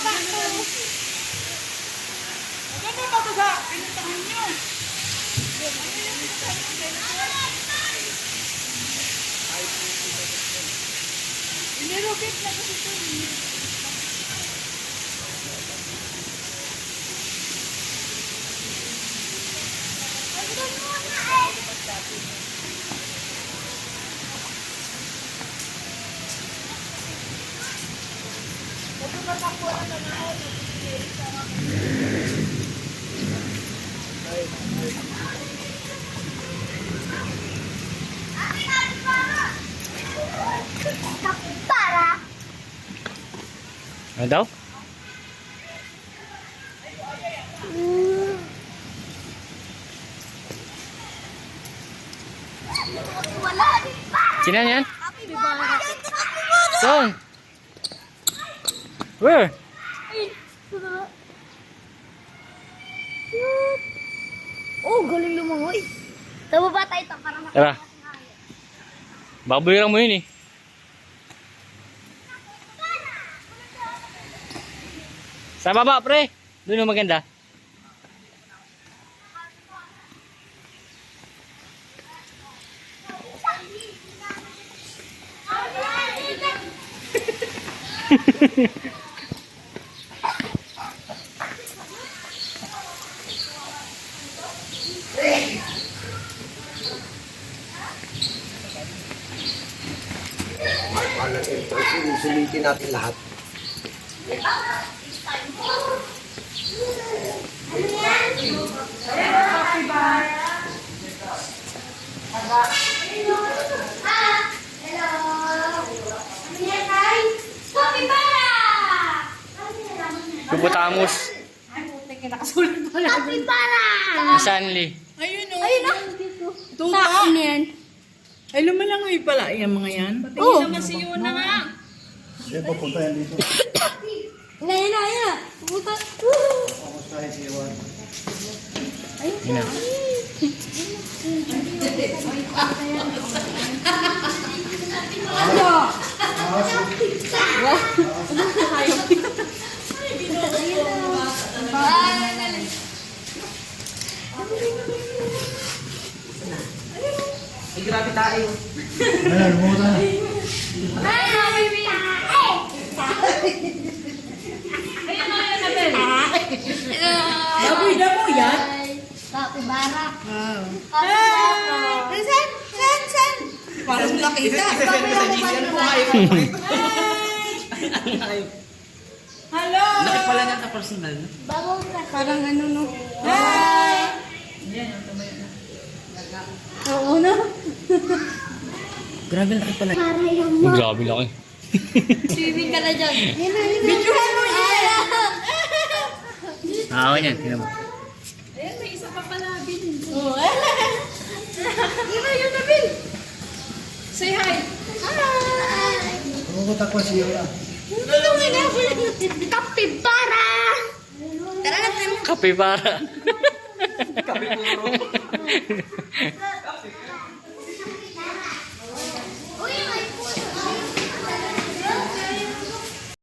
bata ko. Ano ba ito sa pinuntahan nyo? Inirugit na kasi ito. Ano daw? Sino yan? Saan? Where? Oh, galing lumangoy. Tama ba tayo ito para Tara. Baboy lang mo yun eh. Sa baba, pre. Doon yung maganda. Sulitin natin lahat. Bubutamos. Kapibara! Saan li? Ayun o. Ayun na! Tupa. Saan yan? Ay, lumalangoy pala yung mga yan. Oh! Naman si Yuna nga. Sige, papunta yan dito. Ngayon na, ayun na! Pupunta! Vamos tayo si Iwan. Yun na. Ay, grabe tayo. Ayan, lumuta na. Baboy na mo yan. Kapibara! Hey! Sen! Parang nakita. Hello! Laki pala nga na personal. Bagong ka. Parang ano no. Hi! Oo na. Grabe laki pala. Para yung Oh, grabe laki. swimming ka na dyan. Videohan mo yan! Ah, yan. Tingnan mo. Ayan, may isa pa pala, Bin. Oh, Yun na, Bin. Say hi. Hi! Lumuta ko si Yola. Kapibara! Tara na tayo. Kapibara. Kape puro.